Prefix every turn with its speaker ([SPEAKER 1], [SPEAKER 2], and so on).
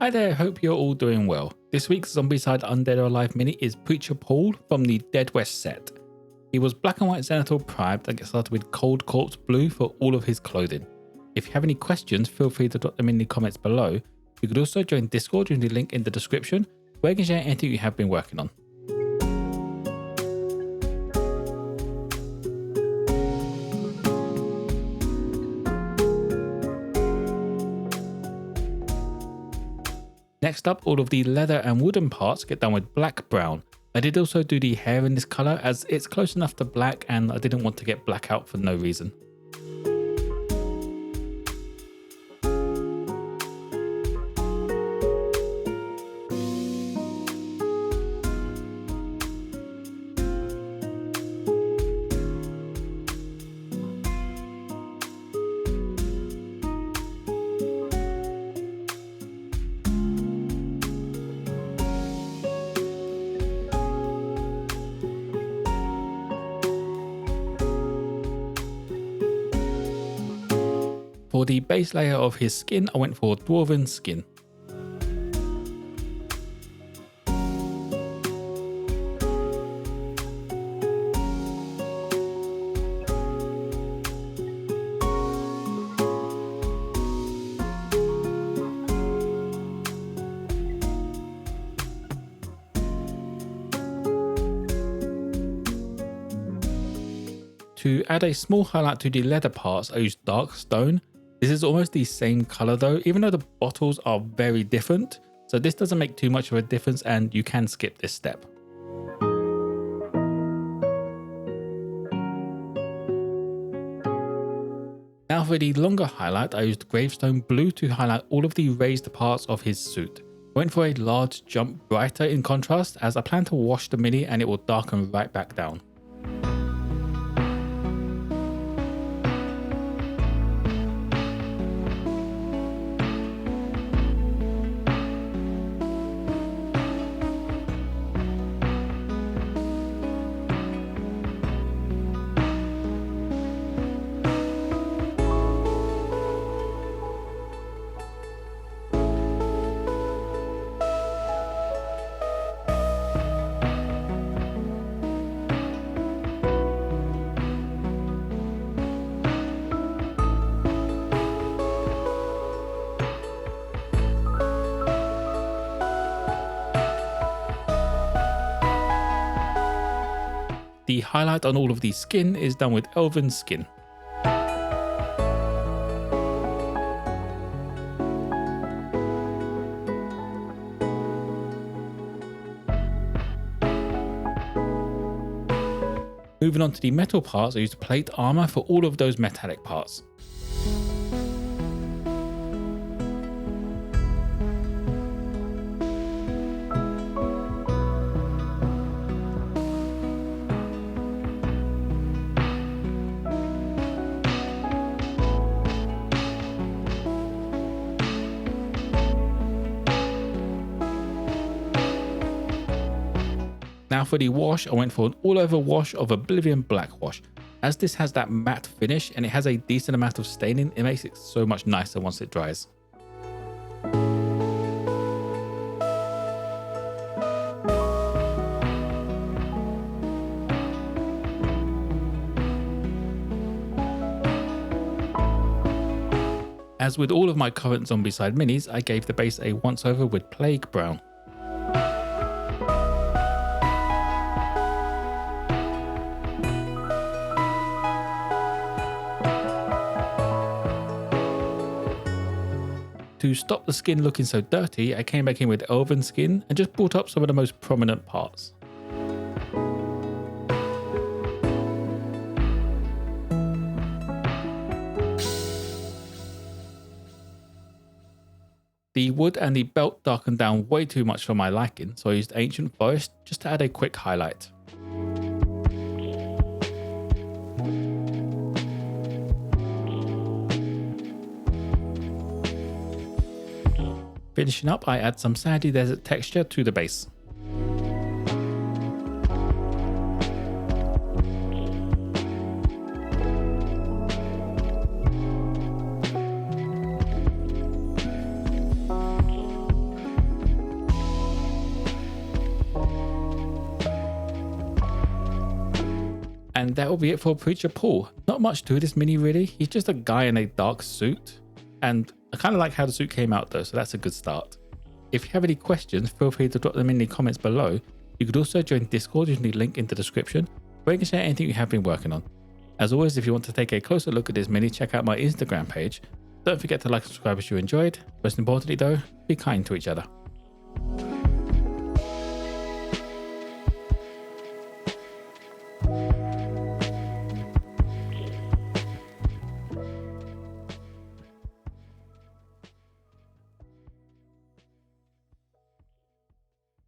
[SPEAKER 1] Hi there, hope you're all doing well. This week's Zombicide Undead or Alive mini is Preacher Paul from the Dead West set. He was black and white Zenithal primed and gets started with Cold Corpse Blue for all of his clothing. If you have any questions, feel free to drop them in the comments below. You could also join Discord using the link in the description, where you can share anything you have been working on. Next up, all of the leather and wooden parts get done with black brown. I did also do the hair in this colour as it's close enough to black and I didn't want to get black out for no reason. For the base layer of his skin, I went for Dwarven skin. To add a small highlight to the leather parts, I used dark stone. This is almost the same color though, even though the bottles are very different. So this doesn't make too much of a difference and you can skip this step. Now for the longer highlight, I used Gravestone blue to highlight all of the raised parts of his suit. I went for a large jump brighter in contrast as I plan to wash the mini and it will darken right back down. The highlight on all of the skin is done with Elven skin. Moving on to the metal parts, I used plate armor for all of those metallic parts. Now for the wash, I went for an all-over wash of Oblivion Black Wash. As this has that matte finish and it has a decent amount of staining, it makes it so much nicer once it dries. As with all of my current Zombicide minis, I gave the base a once-over with Plague Brown. To stop the skin looking so dirty, I came back in with Elven skin and just brought up some of the most prominent parts. The wood and the belt darkened down way too much for my liking, so I used Ancient Forest just to add a quick highlight. Finishing up, I add some sandy desert texture to the base. And that will be it for Preacher Paul. Not much to this mini really. He's just a guy in a dark suit. And I kind of like how the suit came out though, so that's a good start. If you have any questions, feel free to drop them in the comments below. You could also join Discord using the link in the description, where you can share anything you have been working on. As always, if you want to take a closer look at this mini, check out my Instagram page. Don't forget to like and subscribe if you enjoyed. Most importantly though, be kind to each other.